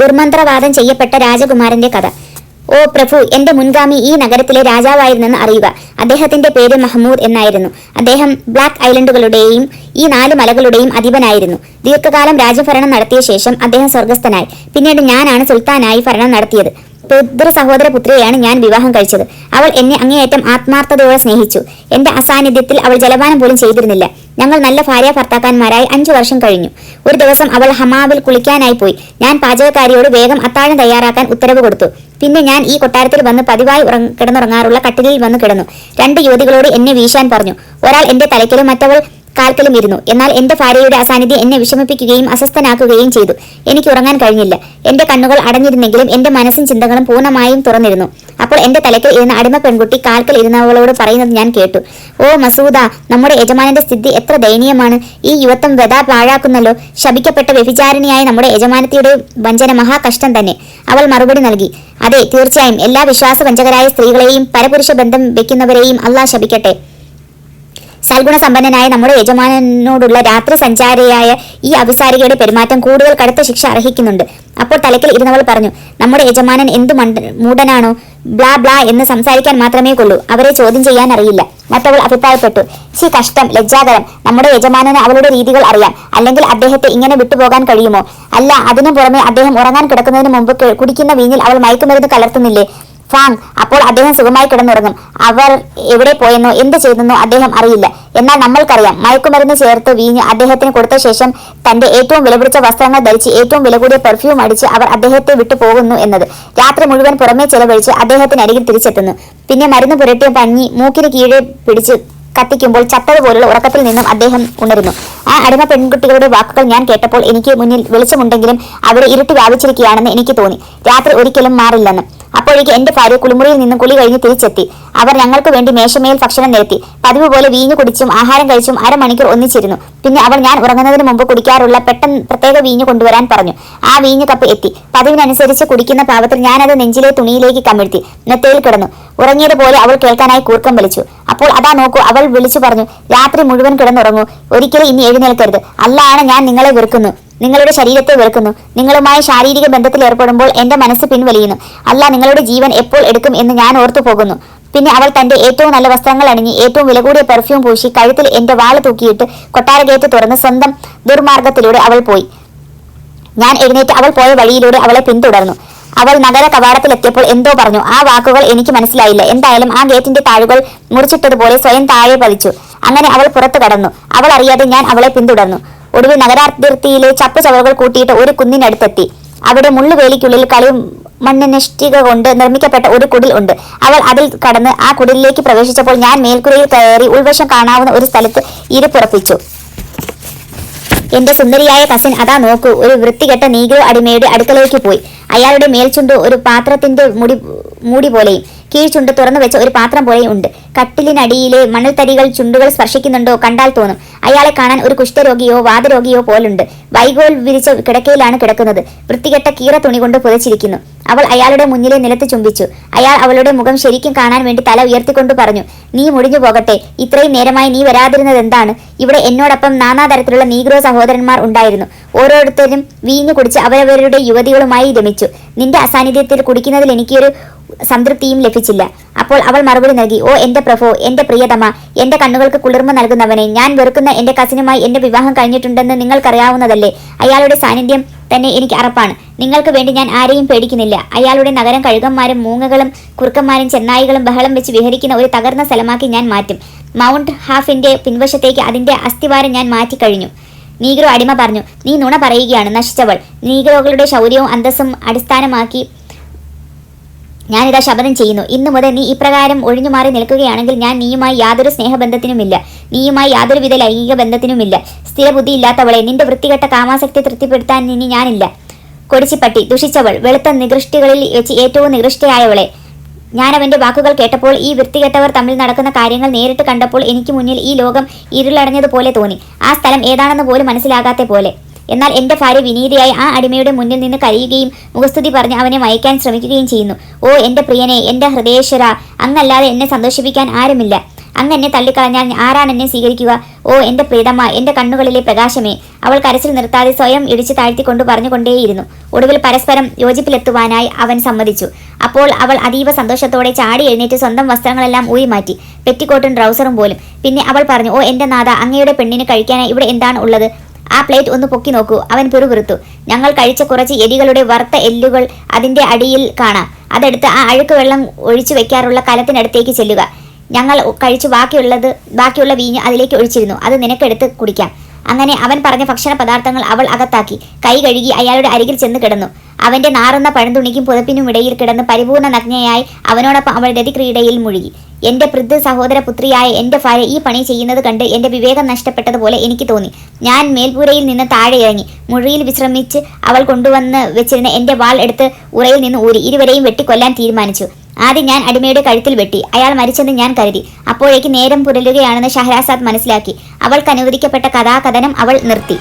ദുർമന്ത്രവാദം ചെയ്യപ്പെട്ട രാജകുമാരന്റെ കഥ. ഓ പ്രഭു, എന്റെ മുൻഗാമി ഈ നഗരത്തിലെ രാജാവായിരുന്നെന്ന് അറിയുക. അദ്ദേഹത്തിന്റെ പേര് മഹ്മൂദ് എന്നായിരുന്നു. അദ്ദേഹം ബ്ലാക്ക് ഐലൻഡുകളുടെയും ഈ 4 മലകളുടെയും അധിപനായിരുന്നു. ദീർഘകാലം രാജ്യഭരണം നടത്തിയ ശേഷം അദ്ദേഹം സ്വർഗസ്ഥനായി. പിന്നീട് ഞാനാണ് സുൽത്താനായി ഭരണം നടത്തിയത്. പിതൃ സഹോദര പുത്രിയെയാണ് ഞാൻ വിവാഹം കഴിച്ചത്. അവൾ എന്നെ അങ്ങേയറ്റം ആത്മാർത്ഥതയോടെ സ്നേഹിച്ചു. എന്റെ അസാന്നിധ്യത്തിൽ അവൾ ജലപാനം പോലും ചെയ്തിരുന്നില്ല. ഞങ്ങൾ നല്ല ഭാര്യ ഭർത്താക്കന്മാരായി 5 വർഷം കഴിഞ്ഞു. ഒരു ദിവസം അവൾ ഹമാമിൽ കുളിക്കാനായി പോയി. ഞാൻ പാചകക്കാരിയോട് വേഗം അത്താഴം തയ്യാറാക്കാൻ ഉത്തരവ് കൊടുത്തു. പിന്നെ ഞാൻ ഈ കൊട്ടാരത്തിൽ വന്ന് പതിവായി കിടന്നുറങ്ങാറുള്ള കട്ടിലിൽ വന്ന് കിടന്നു. 2 യുവതികളോട് എന്നെ വീശാൻ പറഞ്ഞു. ഒരാൾ എന്റെ തലയ്ക്കലും മറ്റവൾ കാൽക്കലും ഇരുന്നു. എന്നാൽ എന്റെ ഭാര്യയുടെ അസാന്നിധ്യം എന്നെ വിഷമിപ്പിക്കുകയും അസ്വസ്ഥനാക്കുകയും ചെയ്തു. എനിക്ക് ഉറങ്ങാൻ കഴിഞ്ഞില്ല. എന്റെ കണ്ണുകൾ അടഞ്ഞിരുന്നെങ്കിലും എന്റെ മനസ്സും ചിന്തകളും പൂർണ്ണമായും തുറന്നിരുന്നു. അപ്പോൾ എന്റെ തലയ്ക്കൽ ഇരുന്ന അടിമ പെൺകുട്ടി കാൽക്കൽ ഇരുന്നവളോട് പറയുന്നത് ഞാൻ കേട്ടു. ഓ മസൂദ, നമ്മുടെ യജമാനന്റെ സ്ഥിതി എത്ര ദയനീയമാണ്. ഈ യുവത്വം വ്യഥ പാഴാക്കുന്നല്ലോ. ശപിക്കപ്പെട്ട വ്യഭിചാരിണിയായ നമ്മുടെ യജമാനത്തിയുടെ വഞ്ചന മഹാകഷ്ടം തന്നെ. അവൾ മറുപടി നൽകി, അതെ, തീർച്ചയായും എല്ലാ വിശ്വാസവഞ്ചകരായ സ്ത്രീകളെയും പരപുരുഷ ബന്ധം വെക്കുന്നവരെയും അള്ളാഹ് ശപിക്കട്ടെ. സൽഗുണസമ്പന്നനായ നമ്മുടെ യജമാനനോടുള്ള രാത്രി സഞ്ചാരിയായ ഈ അഭിസാരികയുടെ പെരുമാറ്റം കൂടുതൽ കടുത്ത ശിക്ഷ അർഹിക്കുന്നുണ്ട്. അപ്പോൾ തലയ്ക്കൽ ഇരുന്നവൾ പറഞ്ഞു, നമ്മുടെ യജമാനൻ എന്തു മൂടനാണോ, ബ്ലാ ബ്ലാ എന്ന് സംസാരിക്കാൻ മാത്രമേ കൊള്ളൂ, അവരെ ചോദ്യം ചെയ്യാൻ അറിയില്ല. മറ്റവൾ അഭിപ്രായപ്പെട്ടു, കഷ്ടം, ലജ്ജാകരം. നമ്മുടെ യജമാനന് അവളുടെ രീതികൾ അറിയാം. അല്ലെങ്കിൽ അദ്ദേഹത്തെ ഇങ്ങനെ വിട്ടുപോകാൻ കഴിയുമോ? അല്ല, അതിനു പുറമെ അദ്ദേഹം ഉറങ്ങാൻ കിടക്കുന്നതിന് മുമ്പ് കുടിക്കുന്ന വീഞ്ഞിൽ അവൾ മയക്കുമരുന്ന് കലർത്തുന്നില്ലേ? ഫാങ്, അപ്പോൾ അദ്ദേഹം സുഖമായി കിടന്നുറങ്ങും. അവർ എവിടെ പോയെന്നോ എന്ത് ചെയ്തെന്നോ അദ്ദേഹം അറിയില്ല. എന്നാൽ നമ്മൾക്കറിയാം, മയക്കുമരുന്ന് ചേർത്ത് വീഞ്ഞ് അദ്ദേഹത്തിന് കൊടുത്ത ശേഷം തന്റെ ഏറ്റവും വിലപിടിച്ച വസ്ത്രങ്ങൾ ധരിച്ച് ഏറ്റവും വില കൂടിയ പെർഫ്യൂം അടിച്ച് അവർ അദ്ദേഹത്തെ വിട്ടു പോകുന്നു എന്നത്. രാത്രി മുഴുവൻ പുറമേ ചെലവഴിച്ച് അദ്ദേഹത്തിനരികിൽ തിരിച്ചെത്തുന്നു. പിന്നെ മരുന്ന് പുരട്ടിയ പഞ്ഞി മൂക്കിന് കീഴെ പിടിച്ച് കത്തിക്കുമ്പോൾ ചത്തതുപോലുള്ള ഉറക്കത്തിൽ നിന്നും അദ്ദേഹം ഉണരുന്നു. ആ അടിമ പെൺകുട്ടികളുടെ വാക്കുകൾ ഞാൻ കേട്ടപ്പോൾ എനിക്ക് മുന്നിൽ വെളിച്ചമുണ്ടെങ്കിലും അവിടെ ഇരുട്ട് വ്യാപിച്ചിരിക്കുകയാണെന്ന് എനിക്ക് തോന്നി. രാത്രി ഒരിക്കലും മാറില്ലെന്ന്. അപ്പോഴേക്ക് എന്റെ ഭാര്യ കുളിമുറിയിൽ നിന്നും കുളി കഴിഞ്ഞ് തിരിച്ചെത്തി. അവർ ഞങ്ങൾക്ക് വേണ്ടി മേശമേൽ ഭക്ഷണം നിരത്തി. പതിവ് പോലെ വീഞ്ഞു കുടിച്ചും ആഹാരം കഴിച്ചും 1/2 മണിക്കൂർ ഒന്നിച്ചിരുന്നു. പിന്നെ അവൾ ഞാൻ ഉറങ്ങുന്നതിന് മുമ്പ് കുടിക്കാറുള്ള പ്രത്യേക വീഞ്ഞു കൊണ്ടുവരാൻ പറഞ്ഞു. ആ വീഞ്ഞു കപ്പ് എത്തി. പതിവിനനുസരിച്ച് കുടിക്കുന്ന പാവത്തിൽ ഞാനത് നെഞ്ചിലെ തുണിയിലേക്ക് കമിഴ്ത്തി നെത്തയിൽ കിടന്നു. ഉറങ്ങിയതുപോലെ അവൾ കേൾക്കാനായി കൂർക്കം വലിച്ചു. അപ്പോൾ അതാ നോക്കൂ, അവൾ വിളിച്ചു പറഞ്ഞു, രാത്രി മുഴുവൻ കിടന്നുറങ്ങൂ. ഒരിക്കലും ഇനി എഴുന്നേൽക്കരുത്. അല്ലാഹ്, ഞാൻ നിങ്ങളെ വെറുക്കുന്നു, നിങ്ങളുടെ ശരീരത്തെ വെറുക്കുന്നു. നിങ്ങളുമായി ശാരീരിക ബന്ധത്തിൽ ഏർപ്പെടുമ്പോൾ എന്റെ മനസ്സ് പിൻവലിയുന്നു. അല്ലാഹ് നിങ്ങളുടെ ജീവൻ എപ്പോൾ എടുക്കും എന്ന് ഞാൻ ഓർത്തു പോകുന്നു. പിന്നെ അവൾ തന്റെ ഏറ്റവും നല്ല വസ്ത്രങ്ങൾ അണിഞ്ഞ് ഏറ്റവും വില കൂടിയ പെർഫ്യൂം പൂശി കഴുത്തിൽ എന്റെ വാള് തൂക്കിയിട്ട് കൊട്ടാര ഗേറ്റ് തുറന്ന് സ്വന്തം ദുർമാർഗത്തിലൂടെ അവൾ പോയി. ഞാൻ എഴുന്നേറ്റ് അവൾ പോയ വഴിയിലൂടെ അവളെ പിന്തുടർന്നു. അവൾ നഗര കവാടത്തിലെത്തിയപ്പോൾ എന്തോ പറഞ്ഞു. ആ വാക്കുകൾ എനിക്ക് മനസ്സിലായില്ല. എന്തായാലും ആ ഗേറ്റിന്റെ താഴുകൾ മുറിച്ചിട്ടതുപോലെ സ്വയം താഴെ പതിച്ചു. അങ്ങനെ അവൾ പുറത്തു കടന്നു. അവൾ അറിയാതെ ഞാൻ അവളെ പിന്തുടർന്നു. ഒടുവിൽ നഗരാതിർത്തിയിലെ ചപ്പു ചവറുകൾ കൂട്ടിയിട്ട് ഒരു കുന്നിനടുത്തെത്തി. അവിടെ മുള്ളുവേലിക്കുള്ളിൽ കളിമണ്ണിഷ്ടിക കൊണ്ട് നിർമ്മിക്കപ്പെട്ട ഒരു കുടിൽ ഉണ്ട്. അവൾ അതിൽ കടന്ന് ആ കുടിലിലേക്ക് പ്രവേശിച്ചപ്പോൾ ഞാൻ മേൽക്കുരയിൽ കയറി ഉൾവശം കാണാവുന്ന ഒരു സ്ഥലത്ത് ഇരിപ്പുറപ്പിച്ചു. എന്റെ സുന്ദരിയായ കസിൻ അതാ നോക്കൂ, ഒരു വൃത്തികെട്ട നീഗ്രോ അടിമയുടെ അടുക്കളയിലേക്ക് പോയി. അയാളുടെ മേൽചുണ്ട് ഒരു പാത്രത്തിന്റെ മൂടി പോലെയും കീഴ്ചുണ്ട് തുറന്നു വെച്ച ഒരു പാത്രം പോലെയും ഉണ്ട്. കട്ടിലിനടിയിലെ മണൽത്തരികൾ ചുണ്ടുകൾ സ്പർശിക്കുന്നുണ്ടോ കണ്ടാൽ തോന്നും. അയാളെ കാണാൻ ഒരു കുഷ്ഠരോഗിയോ വാതരോഗിയോ പോലുണ്ട്. വൈകോൽ വിരിച്ച കിടക്കയിലാണ് കിടക്കുന്നത്. വൃത്തികെട്ട കീറ തുണി കൊണ്ട് പുതച്ചിരിക്കുന്നു. അവൾ അയാളുടെ മുന്നിലെ നിലത്ത് ചുംബിച്ചു. അയാൾ അവളുടെ മുഖം ശരിക്കും കാണാൻ വേണ്ടി തല ഉയർത്തിക്കൊണ്ട് പറഞ്ഞു, നീ മുടിഞ്ഞു പോകട്ടെ. ഇത്രയും നേരമായി നീ വരാതിരുന്നത് എന്താണ്? ഇവിടെ എന്നോടൊപ്പം നാനാതരത്തിലുള്ള നീഗ്രോ സഹോദരന്മാർ ഉണ്ടായിരുന്നു. ഓരോരുത്തരും വീഞ്ഞു കുടിച്ച് അവരവരുടെ യുവതികളുമായി രമിച്ചു. നിന്റെ അസാന്നിധ്യത്തിൽ കുടിക്കുന്നതിൽ എനിക്കൊരു സംതൃപ്തിയും ലഭിച്ചില്ല. അപ്പോൾ അവൾ മറുപടി നൽകി, ഓ എന്റെ പ്രഭോ, എന്റെ പ്രിയതമ, എന്റെ കണ്ണുകൾക്ക് കുളിർമ നൽകുന്നവനെ, ഞാൻ വെറുക്കുന്ന എന്റെ കസിനുമായി എന്റെ വിവാഹം കഴിഞ്ഞിട്ടുണ്ടെന്ന് നിങ്ങൾക്കറിയാവുന്നതല്ലേ. അയാളുടെ സാന്നിധ്യം തന്നെ എനിക്ക് അറപ്പാണ്. നിങ്ങൾക്ക് വേണ്ടി ഞാൻ ആരെയും പേടിക്കുന്നില്ല. അയാളുടെ നഗരം കഴുകന്മാരും മൂങ്ങകളും കുറുക്കന്മാരും ചെന്നായികളും ബഹളം വെച്ച് വിഹരിക്കുന്ന ഒരു തകർന്ന സ്ഥലമാക്കി ഞാൻ മാറ്റും. മൗണ്ട് ഹാഫിന്റെ പിൻവശത്തേക്ക് അതിന്റെ അസ്ഥിവാരം ഞാൻ മാറ്റിക്കഴിഞ്ഞു. നീഗ്രോ അടിമ പറഞ്ഞു, നീ നുണ പറയുകയാണ്, നശിച്ചവൾ. നീഗ്രോകളുടെ ശൗര്യവും അന്തസ്സും അടിസ്ഥാനമാക്കി ഞാനിതാ ശപഥം ചെയ്യുന്നു. ഇന്നു മുതൽ നീ ഇപ്രകാരം ഒഴിഞ്ഞു മാറി നിൽക്കുകയാണെങ്കിൽ ഞാൻ നീയുമായി യാതൊരു സ്നേഹബന്ധത്തിനുമില്ല, നീയുമായി യാതൊരുവിധ ലൈംഗിക ബന്ധത്തിനുമില്ല. സ്ഥിരബുദ്ധിയില്ലാത്തവളെ, നിന്റെ വൃത്തികെട്ട കാമാസക്തി തൃപ്തിപ്പെടുത്താൻ ഇനി ഞാനില്ല. കൊടിച്ചിപ്പട്ടി, ദുഷിച്ചവൾ, വെളുത്ത നികൃഷ്ടികളിൽ വെച്ച് ഏറ്റവും നികൃഷ്ടയായവളെ. ഞാനവന്റെ വാക്കുകൾ കേട്ടപ്പോൾ, ഈ വൃത്തികെട്ടവർ തമ്മിൽ നടക്കുന്ന കാര്യങ്ങൾ നേരിട്ട് കണ്ടപ്പോൾ എനിക്ക് മുന്നിൽ ഈ ലോകം ഇരുളടഞ്ഞതുപോലെ തോന്നി. ആ സ്ഥലം ഏതാണെന്ന് പോലും മനസ്സിലാകാത്ത പോലെ. എന്നാൽ എന്റെ ഭാര്യ വിനീതയായി ആ അടിമയുടെ മുന്നിൽ നിന്ന് കരയുകയും മുഖസ്തുതി പറഞ്ഞ് അവനെ മയക്കാൻ ശ്രമിക്കുകയും ചെയ്യുന്നു. ഓ എന്റെ പ്രിയനെ, എന്റെ ഹൃദയേശ്വര, അങ്ങല്ലാതെ എന്നെ സന്തോഷിപ്പിക്കാൻ ആരുമില്ല. അങ്ങ് എന്നെ തള്ളിക്കളഞ്ഞാൽ ആരാണ് എന്നെ സ്വീകരിക്കുക? ഓ എന്റെ പ്രീതമ്മ, എന്റെ കണ്ണുകളിലെ പ്രകാശമേ. അവൾ കരച്ചിൽ നിർത്താതെ സ്വയം ഇടിച്ചു താഴ്ത്തിക്കൊണ്ട് പറഞ്ഞുകൊണ്ടേയിരുന്നു. ഒടുവിൽ പരസ്പരം യോജിപ്പിലെത്തുവാനായി അവൻ സമ്മതിച്ചു. അപ്പോൾ അവൾ അതീവ സന്തോഷത്തോടെ ചാടി എഴുന്നേറ്റ് സ്വന്തം വസ്ത്രങ്ങളെല്ലാം ഊരി മാറ്റി, പെറ്റിക്കോട്ടും ട്രൗസറും പോലും. പിന്നെ അവൾ പറഞ്ഞു, ഓ എൻ്റെ നാഥ, അങ്ങയുടെ പെണ്ണിന് കഴിക്കാനായി ഇവിടെ എന്താണ് ഉള്ളത്? ആ പ്ലേറ്റ് ഒന്ന് പൊക്കി നോക്കൂ. അവൻ പിറുപിറുത്തു. ഞങ്ങൾ കഴിച്ച കുറച്ച് എലികളുടെ വറുത്ത എല്ലുകൾ അതിൻ്റെ അടിയിൽ കാണാം. അതെടുത്ത് ആ അഴുക്ക് വെള്ളം ഒഴിച്ചു വെക്കാറുള്ള കലത്തിനടുത്തേക്ക് ചെല്ലുക. ഞങ്ങൾ കഴിച്ചു ബാക്കിയുള്ള വീഞ്ഞ് അതിലേക്ക് ഒഴിച്ചിരുന്നു. അത് നിനക്കെടുത്ത് കുടിക്കാം. അങ്ങനെ അവൻ പറഞ്ഞ ഭക്ഷണ പദാർത്ഥങ്ങൾ അവൾ അകത്താക്കി കൈ കഴുകി അയാളുടെ അരികിൽ ചെന്ന് കിടന്നു. അവന്റെ നാറുന്ന പഴന്തുണിക്കും പുതപ്പിനും ഇടയിൽ കിടന്ന് പരിപൂർണ്ണ നഗ്നയായി അവനോടൊപ്പം അവൾ രതിക്രീഡയിൽ മുഴുകി. എന്റെ പൃഥ്വി സഹോദര പുത്രിയായ എന്റെ ഭാര്യ ഈ പണി ചെയ്യുന്നത് കണ്ട് എന്റെ വിവേകം നഷ്ടപ്പെട്ടതുപോലെ എനിക്ക് തോന്നി. ഞാൻ മേൽപ്പൂരയിൽ നിന്ന് താഴെ ഇറങ്ങി. മുറിയിൽ വിശ്രമിച്ച് അവൾ കൊണ്ടുവന്ന് വെച്ചിരുന്ന എന്റെ വാൾ എടുത്ത് ഉറയിൽ നിന്ന് ഊരി ഇരുവരെയും വെട്ടിക്കൊല്ലാൻ തീരുമാനിച്ചു. ആദ്യം ഞാൻ അടിമയുടെ കഴുത്തിൽ വെട്ടി. അയാൾ മരിച്ചെന്ന് ഞാൻ കരുതി. അപ്പോഴേക്ക് നേരം പുരലുകയാണെന്ന് ഷഹരാസാദ് മനസ്സിലാക്കി. അവൾക്ക് അനുവദിക്കപ്പെട്ട കഥാകഥനം അവൾ നിർത്തി.